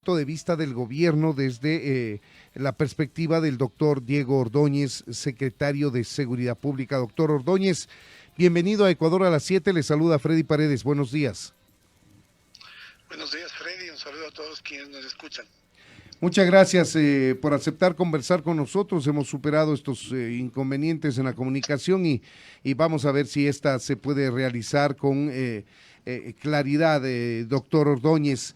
De vista del gobierno desde la perspectiva del doctor Diego Ordóñez, secretario de Seguridad Pública. Doctor Ordóñez, bienvenido a Ecuador a las 7, le saluda Freddy Paredes, buenos días. Buenos días, Freddy, un saludo a todos quienes nos escuchan. Muchas gracias por aceptar conversar con nosotros. Hemos superado estos inconvenientes en la comunicación y vamos a ver si esta se puede realizar con claridad, doctor Ordóñez.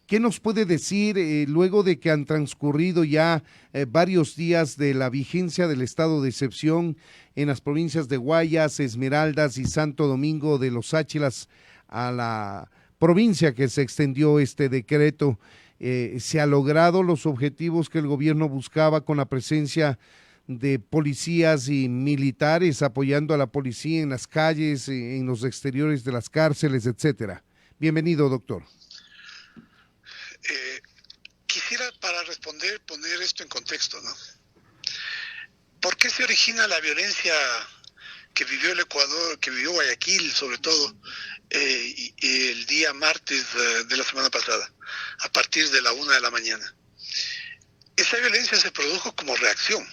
¿Qué nos puede decir luego de que han transcurrido ya varios días de la vigencia del estado de excepción en las provincias de Guayas, Esmeraldas y Santo Domingo de los Áchilas a la provincia que se extendió este decreto? ¿Se ha logrado los objetivos que el gobierno buscaba con la presencia de policías y militares apoyando a la policía en las calles, en los exteriores de las cárceles, etcétera? Bienvenido, doctor. Quisiera, para responder, poner esto en contexto, ¿no? ¿Por qué se origina la violencia que vivió el Ecuador, que vivió Guayaquil, sobre todo, el día martes de la semana pasada, a partir de la 1 de la mañana? Esa violencia se produjo como reacción,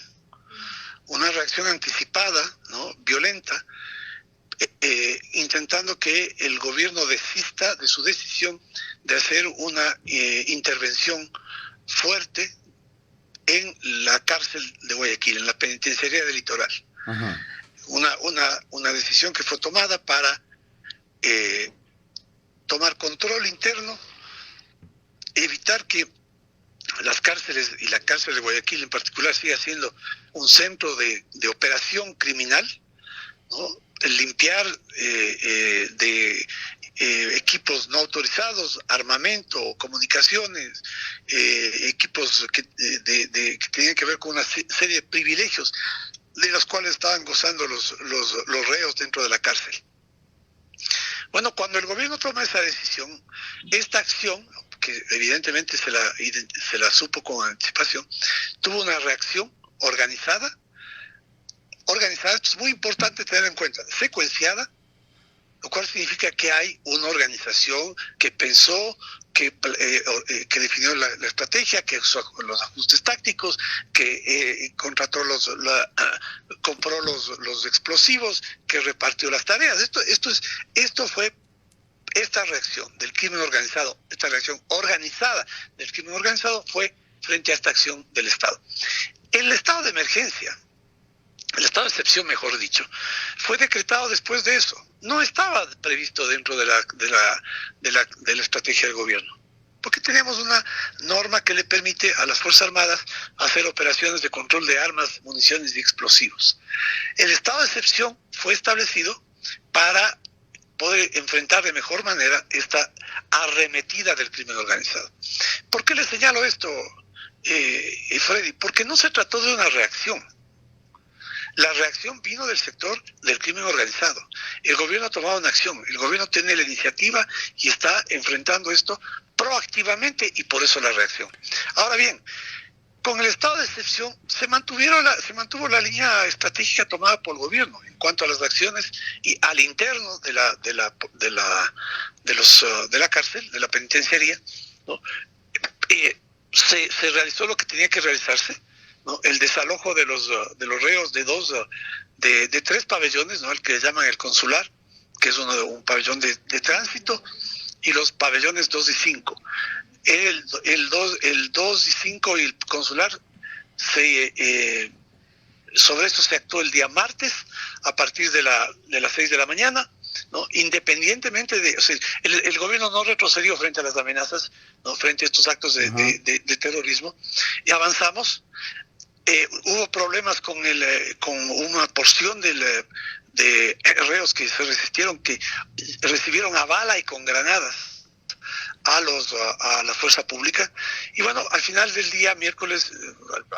una reacción anticipada, ¿no?, violenta, intentando que el gobierno desista de su decisión de hacer una intervención fuerte en la cárcel de Guayaquil, en la penitenciaría del Litoral. Ajá. Una decisión que fue tomada para tomar control interno, evitar que las cárceles, y la cárcel de Guayaquil en particular, siga siendo un centro de operación criminal, ¿no? El limpiar de equipos no autorizados, armamento, comunicaciones, equipos que tenían que ver con una serie de privilegios de los cuales estaban gozando los reos dentro de la cárcel. Bueno, cuando el gobierno toma esa decisión, esta acción, que evidentemente se la supo con anticipación, tuvo una reacción organizada, esto es muy importante tener en cuenta, secuenciada, lo cual significa que hay una organización que pensó, que definió la estrategia, que usó los ajustes tácticos, que contrató compró los explosivos, que repartió las tareas. Esto fue esta reacción del crimen organizado, esta reacción organizada del crimen organizado fue frente a esta acción del Estado. El estado de emergencia, el estado de excepción, mejor dicho, fue decretado después de eso. No estaba previsto dentro de la estrategia del gobierno, porque tenemos una norma que le permite a las Fuerzas Armadas hacer operaciones de control de armas, municiones y explosivos. El estado de excepción fue establecido para poder enfrentar de mejor manera esta arremetida del crimen organizado. ¿Por qué le señalo esto, Freddy? Porque no se trató de una reacción. La reacción vino del sector del crimen organizado. El gobierno ha tomado una acción, el gobierno tiene la iniciativa y está enfrentando esto proactivamente, y por eso la reacción. Ahora bien, con el estado de excepción se mantuvo la línea estratégica tomada por el gobierno en cuanto a las acciones y al interno de la cárcel, de la penitenciaría, ¿no? Se realizó lo que tenía que realizarse, ¿no? El desalojo de los reos de tres pabellones, ¿no? El que llaman el consular, que es un pabellón de tránsito, y los pabellones 2 y 5. El 2 y 5 y el consular, sobre esto se actuó el día martes a partir de las 6 de la mañana, ¿no? Independientemente de, o sea, el gobierno no retrocedió frente a las amenazas, ¿no?, frente a estos actos de terrorismo, y avanzamos. Hubo problemas con una porción de reos que se resistieron, que recibieron a bala y con granadas a la fuerza pública, y bueno, al final del día miércoles,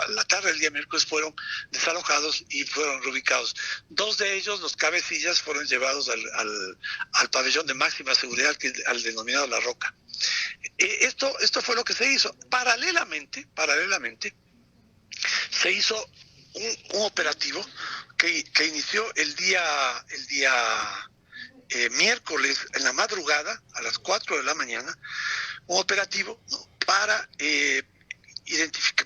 a la tarde del día miércoles, fueron desalojados y fueron reubicados. Dos de ellos, los cabecillas, fueron llevados al pabellón de máxima seguridad, que es al denominado La Roca. Esto fue lo que se hizo. Paralelamente se hizo un operativo que inició el día miércoles en la madrugada a las 4 de la mañana, un operativo, ¿no?, para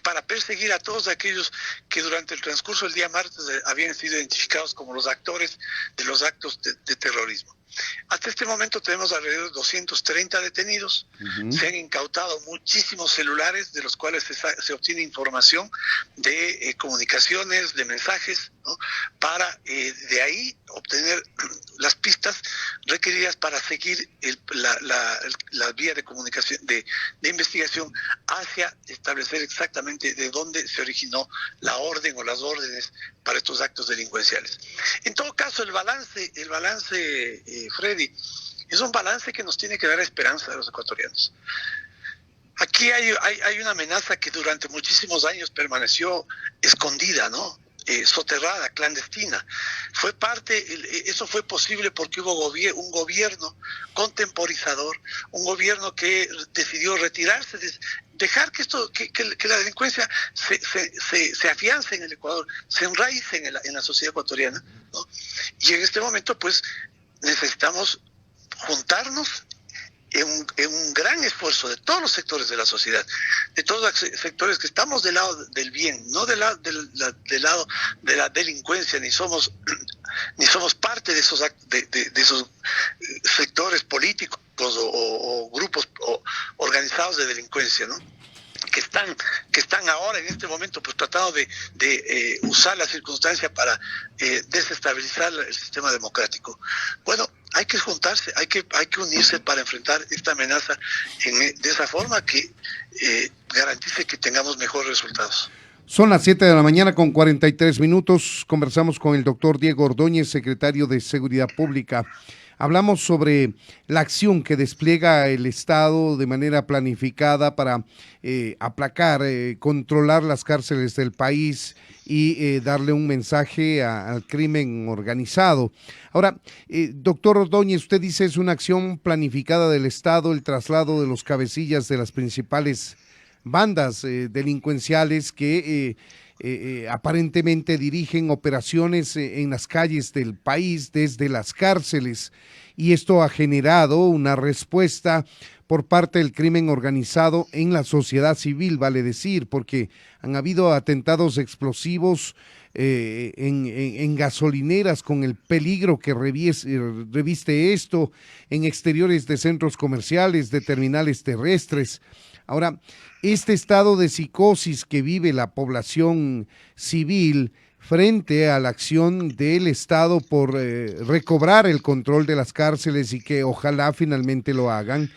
para perseguir a todos aquellos que durante el transcurso del día martes habían sido identificados como los actores de los actos de terrorismo. Hasta este momento tenemos alrededor de 230 detenidos. Se han incautado muchísimos celulares de los cuales se obtiene información de comunicaciones, de mensajes, ¿no?, para de ahí obtener las pistas requeridas para seguir la vía de comunicación, de investigación, hacia establecer exactamente de dónde se originó la orden o las órdenes para estos actos delincuenciales. En todo caso, el balance, Freddy, es un balance que nos tiene que dar esperanza a los ecuatorianos. Aquí hay una amenaza que durante muchísimos años permaneció escondida, ¿no?, soterrada, clandestina. Eso fue posible porque hubo un gobierno contemporizador, un gobierno que decidió retirarse, dejar que la delincuencia se afiance en el Ecuador, se enraice en la sociedad ecuatoriana, ¿no? Y en este momento, pues, necesitamos juntarnos en un gran esfuerzo de todos los sectores de la sociedad, de todos los sectores que estamos del lado del bien, no del lado de la delincuencia, ni somos parte de esos sectores políticos o grupos organizados de delincuencia, ¿no?, que están ahora en este momento pues tratando de usar la circunstancia para desestabilizar el sistema democrático. Bueno, hay que juntarse, hay que unirse para enfrentar esta amenaza de esa forma que garantice que tengamos mejores resultados. Son las 7 de la mañana con 43 minutos. Conversamos con el doctor Diego Ordóñez, secretario de Seguridad Pública. Hablamos sobre la acción que despliega el Estado de manera planificada para aplacar, controlar las cárceles del país y darle un mensaje al crimen organizado. Ahora, doctor Ordóñez, usted dice es una acción planificada del Estado, el traslado de los cabecillas de las principales bandas delincuenciales que aparentemente dirigen operaciones en las calles del país desde las cárceles, y esto ha generado una respuesta por parte del crimen organizado en la sociedad civil, vale decir, porque han habido atentados explosivos en gasolineras, con el peligro que reviste esto, en exteriores de centros comerciales, de terminales terrestres. Ahora, este estado de psicosis que vive la población civil frente a la acción del Estado por recobrar el control de las cárceles, y que ojalá finalmente lo hagan,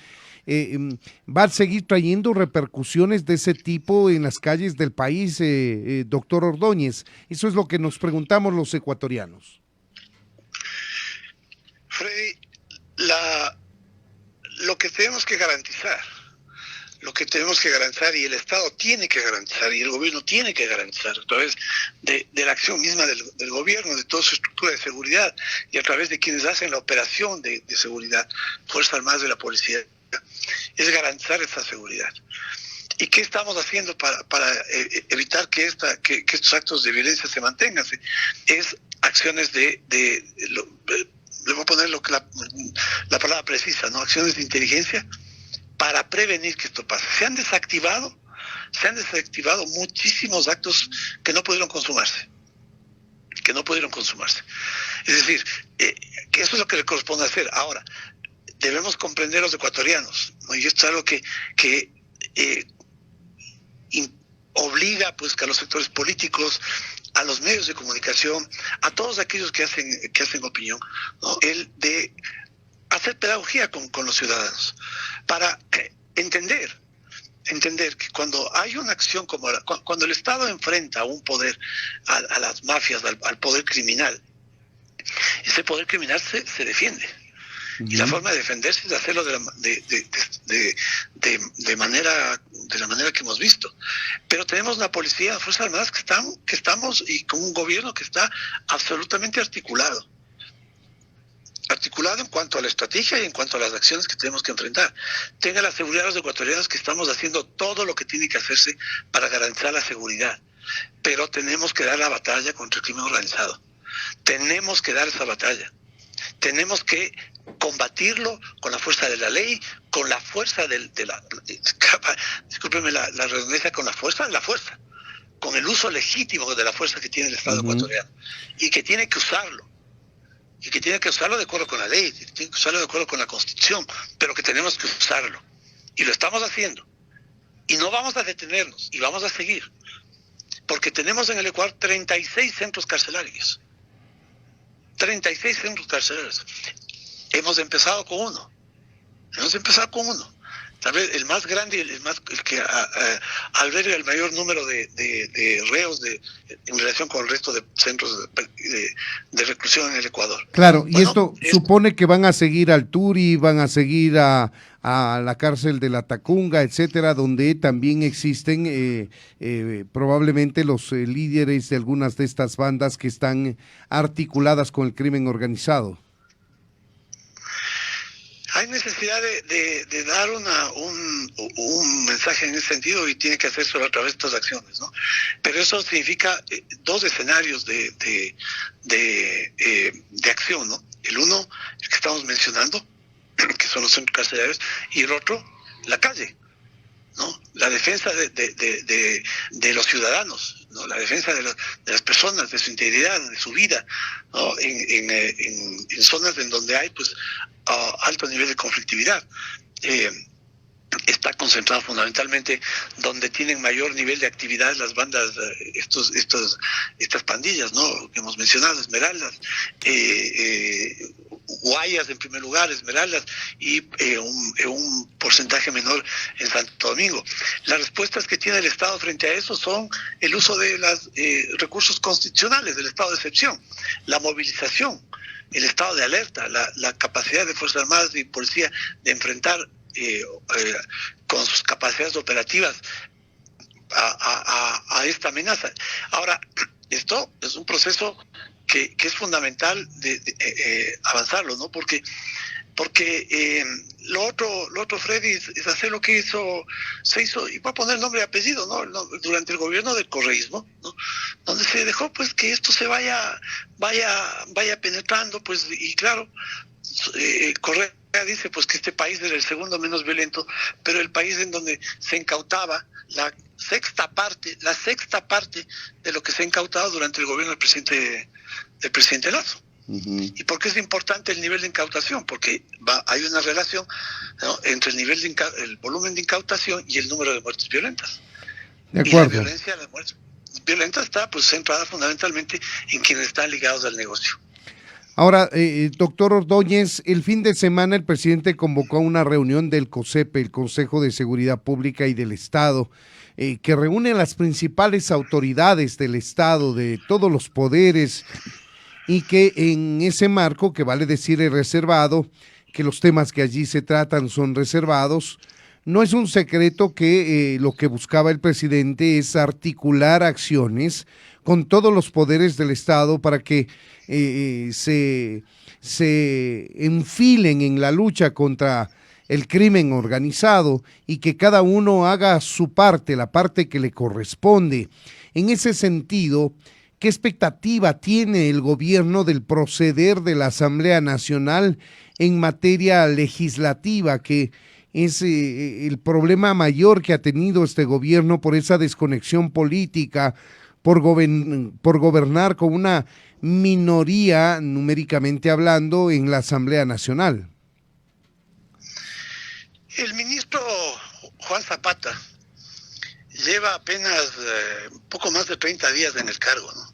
¿va a seguir trayendo repercusiones de ese tipo en las calles del país, doctor Ordóñez? Eso es lo que nos preguntamos los ecuatorianos. Freddy, lo que tenemos que garantizar, y el Estado tiene que garantizar, y el gobierno tiene que garantizar a través de la acción misma del gobierno, de toda su estructura de seguridad, y a través de quienes hacen la operación de seguridad, Fuerzas Armadas, de la policía, es garantizar esa seguridad. ¿Y qué estamos haciendo para evitar que estos actos de violencia se mantengan? Es acciones le voy a poner la palabra precisa, ¿no? Acciones de inteligencia para prevenir que esto pase. Se han desactivado muchísimos actos que no pudieron consumarse. Es decir, que eso es lo que le corresponde hacer. Ahora, debemos comprender los ecuatorianos, ¿no? Y esto es algo que obliga, pues, a los sectores políticos, a los medios de comunicación, a todos aquellos que hacen opinión, ¿no?, el de hacer pedagogía con los ciudadanos, para entender que cuando hay una acción como cuando el Estado enfrenta a un poder, a las mafias, al poder criminal, ese poder criminal se defiende. Y la forma de defenderse es hacerlo de la manera que hemos visto. Pero tenemos una policía, las Fuerzas Armadas que estamos, y con un gobierno que está absolutamente articulado en cuanto a la estrategia y en cuanto a las acciones que tenemos que enfrentar. Tenga la seguridad de los ecuatorianos que estamos haciendo todo lo que tiene que hacerse para garantizar la seguridad. Pero tenemos que dar la batalla contra el crimen organizado. Tenemos que dar esa batalla. Tenemos que combatirlo con la fuerza de la ley, con la fuerza discúlpeme la redundancia, con la fuerza de la fuerza, con el uso legítimo de la fuerza que tiene el Estado ecuatoriano, y que tiene que usarlo, de acuerdo con la ley, tiene que usarlo de acuerdo con la Constitución, pero que tenemos que usarlo, y lo estamos haciendo, y no vamos a detenernos, y vamos a seguir, porque tenemos en el Ecuador 36 centros carcelarios, 36 centros carcelarios. Hemos empezado con uno, tal vez el más grande, el que alberga el mayor número de reos en relación con el resto de centros de reclusión en el Ecuador. Claro, y esto supone que van a seguir al Turi, van a seguir a la cárcel de la Tacunga, etcétera, donde también existen probablemente los líderes de algunas de estas bandas que están articuladas con el crimen organizado. Hay necesidad de dar un mensaje en ese sentido, y tiene que hacerse a través de estas acciones, ¿no? Pero eso significa dos escenarios de acción, ¿no? El uno, el que estamos mencionando, que son los centros carcelarios, y el otro, la calle, ¿no? La defensa de los ciudadanos, ¿no? La defensa de las personas, de su integridad, de su vida, ¿no? En zonas en donde hay pues alto nivel de conflictividad. Está concentrado fundamentalmente donde tienen mayor nivel de actividad las bandas, estas pandillas, ¿no? Que hemos mencionado, Esmeraldas, Guayas en primer lugar, Esmeraldas, y un porcentaje menor en Santo Domingo. Las respuestas que tiene el Estado frente a eso son el uso de los recursos constitucionales del estado de excepción, la movilización, el estado de alerta, la capacidad de Fuerzas Armadas y Policía de enfrentar con sus capacidades operativas a esta amenaza. Ahora, esto es un proceso que es fundamental de avanzarlo, ¿no? Porque lo otro, Freddy, es hacer lo que se hizo, y voy a poner nombre y apellido, ¿no? Durante el gobierno del correísmo, ¿no? Donde se dejó pues que esto se vaya penetrando, pues, y claro, Correa dice pues que este país era el segundo menos violento, pero el país en donde se incautaba la sexta parte de lo que se ha incautado durante el gobierno del presidente Lazo. Uh-huh. ¿Y por qué es importante el nivel de incautación? Porque hay una relación, ¿no?, entre el volumen de incautación y el número de muertes violentas. De acuerdo. Y las muertes violentas está pues centrada fundamentalmente en quienes están ligados al negocio. Ahora, doctor Ordóñez, el fin de semana el presidente convocó a una reunión del COSEPE, el Consejo de Seguridad Pública y del Estado, que reúne a las principales autoridades del Estado, de todos los poderes, y que en ese marco, que vale decir es reservado, que los temas que allí se tratan son reservados, no es un secreto que lo que buscaba el presidente es articular acciones con todos los poderes del Estado para que se enfilen en la lucha contra el crimen organizado y que cada uno haga su parte, la parte que le corresponde. En ese sentido, ¿qué expectativa tiene el gobierno del proceder de la Asamblea Nacional en materia legislativa, que es el problema mayor que ha tenido este gobierno por esa desconexión política, por gobernar con una minoría, numéricamente hablando, en la Asamblea Nacional? El ministro Juan Zapata lleva apenas poco más de 30 días en el cargo, ¿no?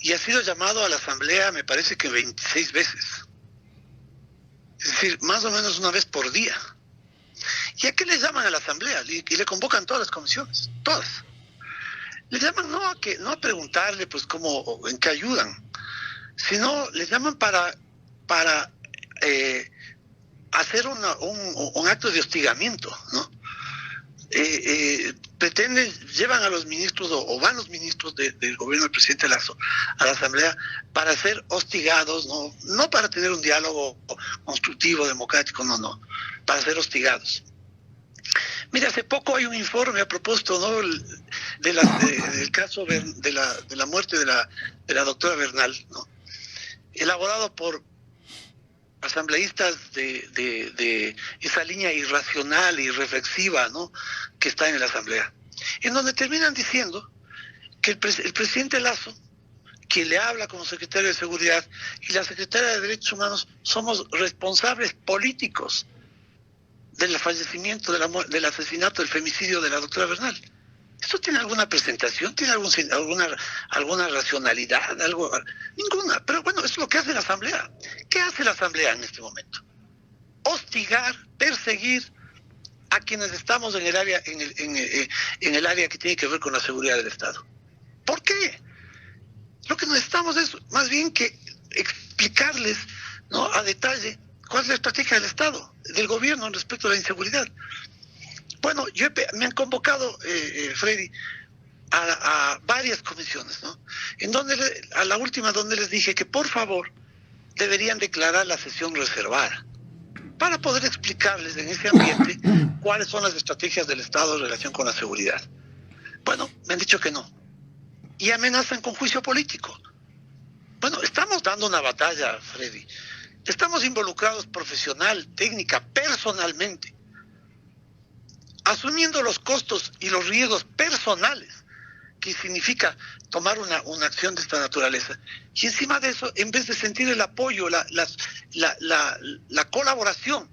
Y ha sido llamado a la Asamblea, me parece que 26 veces. Es decir, más o menos una vez por día. ¿Y a qué le llaman a la Asamblea? Y le convocan todas las comisiones, todas. Le llaman no a preguntarle pues cómo, en qué ayudan, sino le llaman para hacer un acto de hostigamiento, ¿no? Llevan a los ministros o van los ministros del gobierno del presidente Lazo a la Asamblea para ser hostigados, no para tener un diálogo constructivo, democrático, no, para ser hostigados. Mira, hace poco hay un informe a propósito, ¿no?, del caso de la muerte de la doctora Bernal, ¿no?, elaborado por asambleístas de esa línea irracional y reflexiva, ¿no?, que está en la Asamblea, en donde terminan diciendo que el presidente Lasso, quien le habla como secretario de Seguridad, y la secretaria de Derechos Humanos somos responsables políticos del fallecimiento, del asesinato, del femicidio de la doctora Bernal. ¿Esto tiene alguna presentación? ¿Tiene alguna racionalidad? Ninguna. Pero bueno, es lo que hace la Asamblea. ¿Qué hace la Asamblea en este momento? Hostigar, perseguir a quienes estamos en el área, en el área que tiene que ver con la seguridad del Estado. ¿Por qué? Lo que necesitamos es más bien que explicarles, ¿no?, a detalle cuál es la estrategia del Estado, del gobierno respecto a la inseguridad. Bueno, me han convocado, Freddy, a varias comisiones, ¿no?, en donde a la última donde les dije que por favor deberían declarar la sesión reservada para poder explicarles en ese ambiente cuáles son las estrategias del Estado en relación con la seguridad. Bueno, me han dicho que no. Y amenazan con juicio político. Bueno, estamos dando una batalla, Freddy. Estamos involucrados profesional, técnica, personalmente, asumiendo los costos y los riesgos personales que significa tomar una acción de esta naturaleza. Y encima de eso, en vez de sentir el apoyo, la colaboración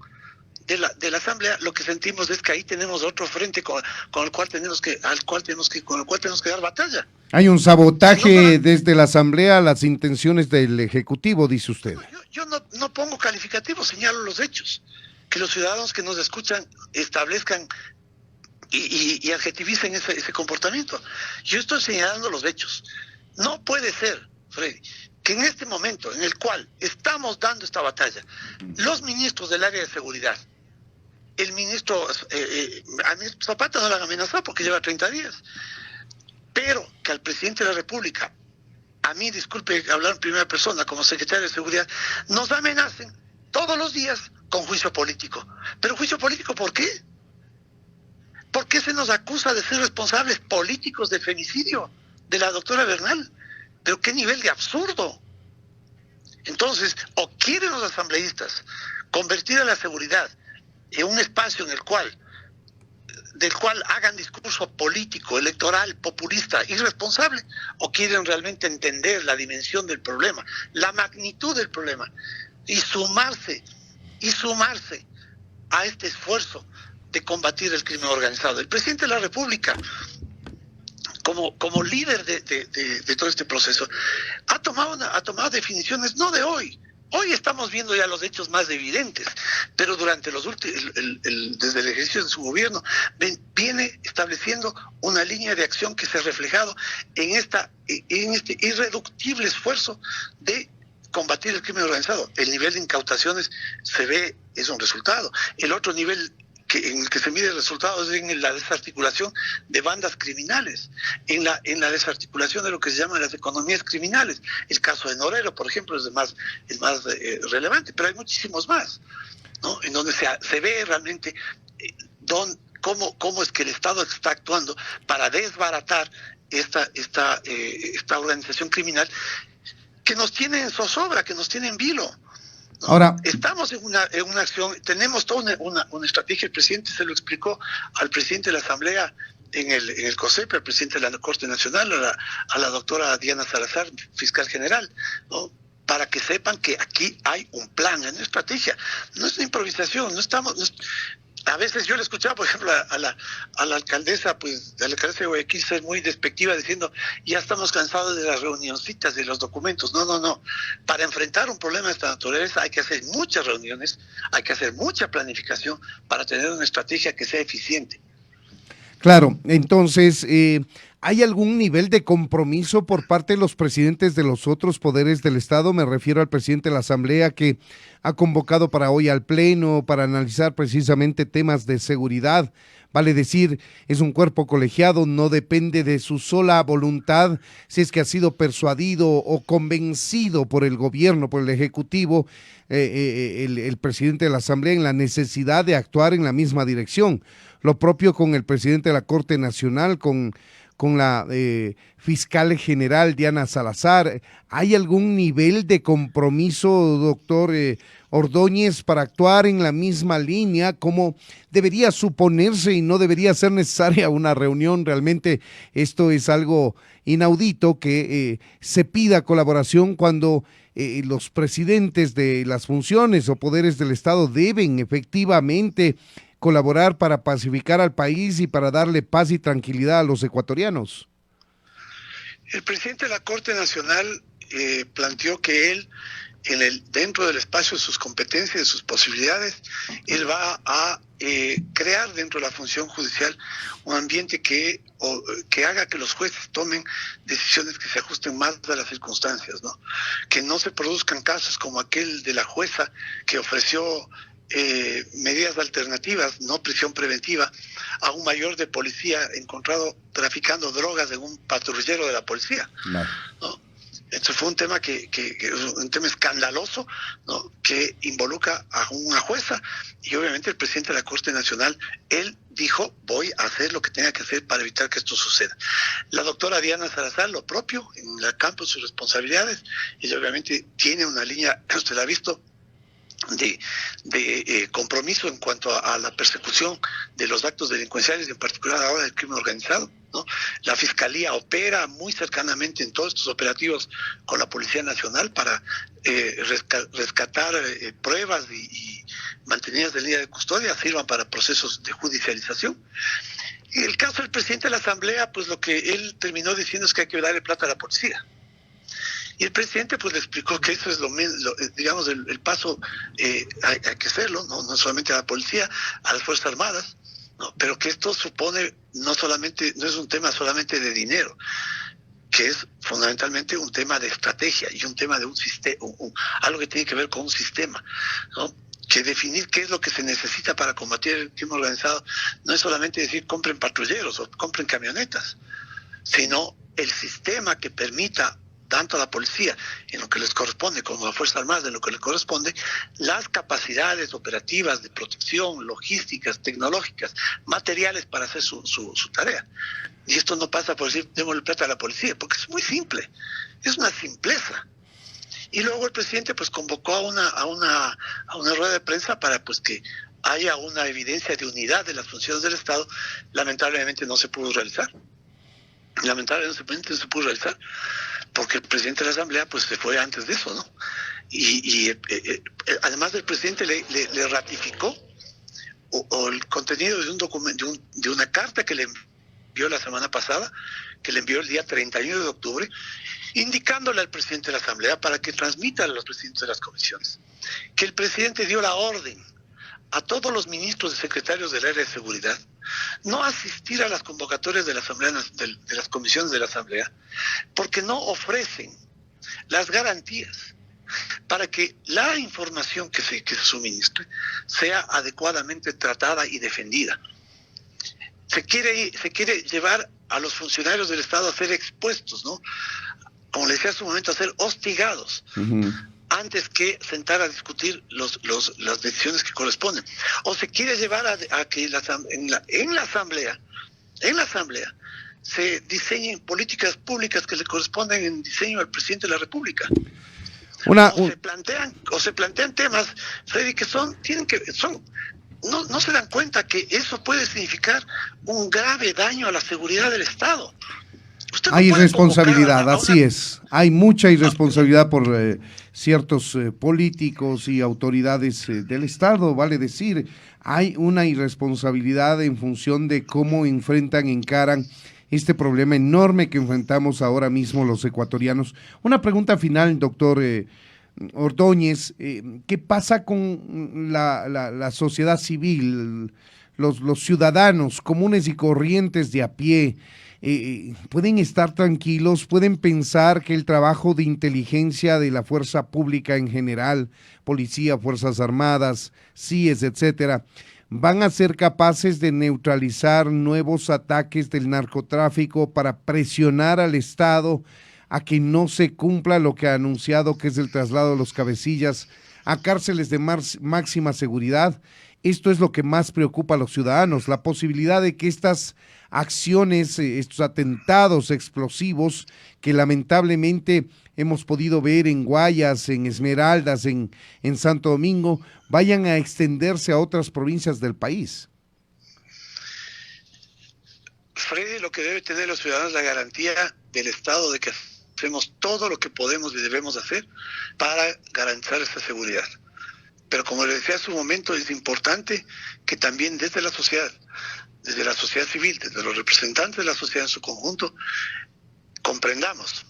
de la Asamblea, lo que sentimos es que ahí tenemos otro frente con el cual tenemos que dar batalla. Hay un sabotaje desde la Asamblea a las intenciones del Ejecutivo, dice usted. Yo no pongo calificativos, señalo los hechos. Que los ciudadanos que nos escuchan establezcan y adjetivicen ese comportamiento. Yo estoy señalando los hechos. No puede ser, Freddy, que en este momento en el cual estamos dando esta batalla, los ministros del área de seguridad, el ministro, a mí Zapata no lo han amenazado porque lleva 30 días, pero que al presidente de la República, a mí, disculpe hablar en primera persona, como secretario de Seguridad, nos amenacen todos los días con juicio político. ¿Pero juicio político por qué? ¿Por qué se nos acusa de ser responsables políticos del femicidio de la doctora Bernal? ¿Pero qué nivel de absurdo? Entonces, o quieren los asambleístas convertir a la seguridad en un espacio del cual hagan discurso político, electoral, populista, irresponsable, o quieren realmente entender la dimensión del problema, la magnitud del problema, y sumarse a este esfuerzo de combatir el crimen organizado. El presidente de la República, como líder de todo este proceso, ha tomado definiciones no de hoy. Hoy estamos viendo ya los hechos más evidentes, pero durante desde el ejercicio de su gobierno viene estableciendo una línea de acción que se ha reflejado en este irreductible esfuerzo de combatir el crimen organizado. El nivel de incautaciones se ve, es un resultado. El otro nivel en el que se mide el resultado es en la desarticulación de bandas criminales, en la desarticulación de lo que se llaman las economías criminales. El caso de Norero, por ejemplo, es el más relevante, pero hay muchísimos más, ¿no?, en donde se ve realmente cómo es que el Estado está actuando para desbaratar esta organización criminal que nos tiene en zozobra, que nos tiene en vilo. ¿No? Ahora, estamos en una acción, tenemos toda una estrategia. El presidente se lo explicó al presidente de la Asamblea en el COSEP, al presidente de la Corte Nacional, a la doctora Diana Salazar, fiscal general, ¿no?, para que sepan que aquí hay un plan, hay una estrategia. No es una improvisación, a veces yo le escuchaba, por ejemplo, a la alcaldesa, de Guayaquil, ser muy despectiva, diciendo, ya estamos cansados de las reunioncitas, de los documentos. No. Para enfrentar un problema de esta naturaleza hay que hacer muchas reuniones, hay que hacer mucha planificación para tener una estrategia que sea eficiente. Claro, entonces, ¿hay algún nivel de compromiso por parte de los presidentes de los otros poderes del Estado? Me refiero al presidente de la Asamblea, que ha convocado para hoy al Pleno para analizar precisamente temas de seguridad. Vale decir, es un cuerpo colegiado, no depende de su sola voluntad, si es que ha sido persuadido o convencido por el gobierno, por el Ejecutivo, el presidente de la Asamblea, en la necesidad de actuar en la misma dirección. Lo propio con el presidente de la Corte Nacional, con con la fiscal general Diana Salazar. ¿Hay algún nivel de compromiso, doctor Ordóñez, para actuar en la misma línea? ¿Cómo debería suponerse y no debería ser necesaria una reunión? Realmente esto es algo inaudito, que se pida colaboración cuando los presidentes de las funciones o poderes del Estado deben efectivamente colaborar para pacificar al país y para darle paz y tranquilidad a los ecuatorianos. El presidente de la Corte Nacional planteó que él, dentro del espacio de sus competencias y de sus posibilidades, él va a crear dentro de la función judicial un ambiente que haga que los jueces tomen decisiones que se ajusten más a las circunstancias, ¿no? Que no se produzcan casos como aquel de la jueza que ofreció medidas alternativas, no prisión preventiva, a un mayor de policía encontrado traficando drogas en un patrullero de la policía, ¿no? Entonces fue un tema que un tema escandaloso, ¿no? Que involucra a una jueza, y obviamente el presidente de la Corte Nacional, él dijo: voy a hacer lo que tenga que hacer para evitar que esto suceda. La doctora Diana Salazar, lo propio, en el campo de sus responsabilidades. Ella obviamente tiene una línea, usted la ha visto, de compromiso en cuanto a la persecución de los actos delincuenciales, en particular ahora del crimen organizado, ¿no? La Fiscalía opera muy cercanamente en todos estos operativos con la Policía Nacional para rescatar pruebas y mantenidas de línea de custodia, sirvan para procesos de judicialización. En el caso del presidente de la Asamblea, pues lo que él terminó diciendo es que hay que darle plata a la policía. Y el presidente pues le explicó que eso es digamos, el paso, hay que hacerlo, no solamente a la policía, a las Fuerzas Armadas, ¿no? Pero que esto supone no es un tema solamente de dinero, que es fundamentalmente un tema de estrategia y un tema de un sistema, algo que tiene que ver con un sistema, ¿no? Que definir qué es lo que se necesita para combatir el crimen organizado no es solamente decir compren patrulleros o compren camionetas, sino el sistema que permita tanto a la policía, en lo que les corresponde, como a las Fuerzas Armadas, en lo que les corresponde, las capacidades operativas de protección, logísticas, tecnológicas, materiales para hacer su tarea. Y esto no pasa por decir, démosle plata a la policía, porque es muy simple, es una simpleza. Y luego el presidente pues convocó a una rueda de prensa para pues que haya una evidencia de unidad de las funciones del Estado. Lamentablemente no se pudo realizar. Porque el presidente de la Asamblea pues se fue antes de eso, ¿no? Y además el presidente le ratificó el contenido de un documento, de una carta que le envió la semana pasada, que le envió el día 31 de octubre, indicándole al presidente de la Asamblea para que transmita a los presidentes de las comisiones que el presidente dio la orden a todos los ministros y secretarios del área de seguridad no asistir a las convocatorias de la Asamblea, de las comisiones de la Asamblea, porque no ofrecen las garantías para que la información que se suministre sea adecuadamente tratada y defendida. Se quiere llevar a los funcionarios del Estado a ser expuestos, ¿no? Como le decía hace un momento, a ser hostigados. Uh-huh. Antes que sentar a discutir las decisiones que corresponden. O se quiere llevar a que en la asamblea se diseñen políticas públicas que le corresponden en diseño al presidente de la República. Se plantean temas, Freddy, que no se dan cuenta que eso puede significar un grave daño a la seguridad del Estado. Hay irresponsabilidad, así es. Hay mucha irresponsabilidad por ciertos políticos y autoridades del Estado, vale decir. Hay una irresponsabilidad en función de cómo encaran este problema enorme que enfrentamos ahora mismo los ecuatorianos. Una pregunta final, doctor Ordóñez. ¿Qué pasa con la sociedad civil, los ciudadanos comunes y corrientes de a pie? ¿Pueden estar tranquilos? ¿Pueden pensar que el trabajo de inteligencia de la fuerza pública en general, policía, fuerzas armadas, CIES, etcétera, van a ser capaces de neutralizar nuevos ataques del narcotráfico para presionar al Estado a que no se cumpla lo que ha anunciado, que es el traslado de los cabecillas a cárceles de máxima seguridad? esto es lo que más preocupa a los ciudadanos, la posibilidad de que estas acciones, estos atentados explosivos que lamentablemente hemos podido ver en Guayas, en Esmeraldas, en Santo Domingo, vayan a extenderse a otras provincias del país. Freddy, lo que debe tener los ciudadanos es la garantía del Estado de que hacemos todo lo que podemos y debemos hacer para garantizar esa seguridad. Pero como le decía hace un momento, es importante que también desde la sociedad civil, desde los representantes de la sociedad en su conjunto, comprendamos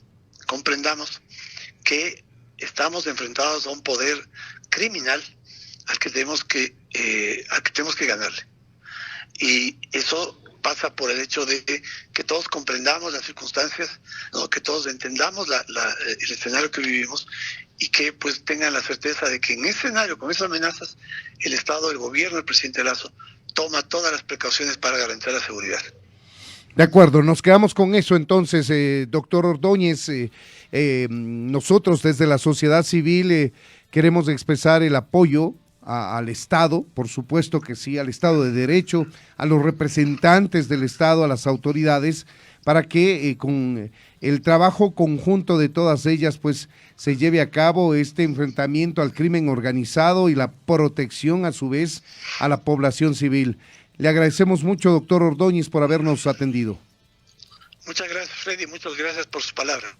que estamos enfrentados a un poder criminal al que tenemos que ganarle. Y eso pasa por el hecho de que todos comprendamos las circunstancias, ¿no? Que todos entendamos el escenario que vivimos y que pues tengan la certeza de que en ese escenario, con esas amenazas, el Estado, el gobierno, el presidente Lasso toma todas las precauciones para garantizar la seguridad. De acuerdo, nos quedamos con eso entonces, doctor Ordóñez. Nosotros desde la sociedad civil queremos expresar el apoyo al Estado, por supuesto que sí, al Estado de Derecho, a los representantes del Estado, a las autoridades, para que con el trabajo conjunto de todas ellas, pues se lleve a cabo este enfrentamiento al crimen organizado y la protección a su vez a la población civil. Le agradecemos mucho, doctor Ordóñez, por habernos atendido. Muchas gracias, Freddy, muchas gracias por sus palabras.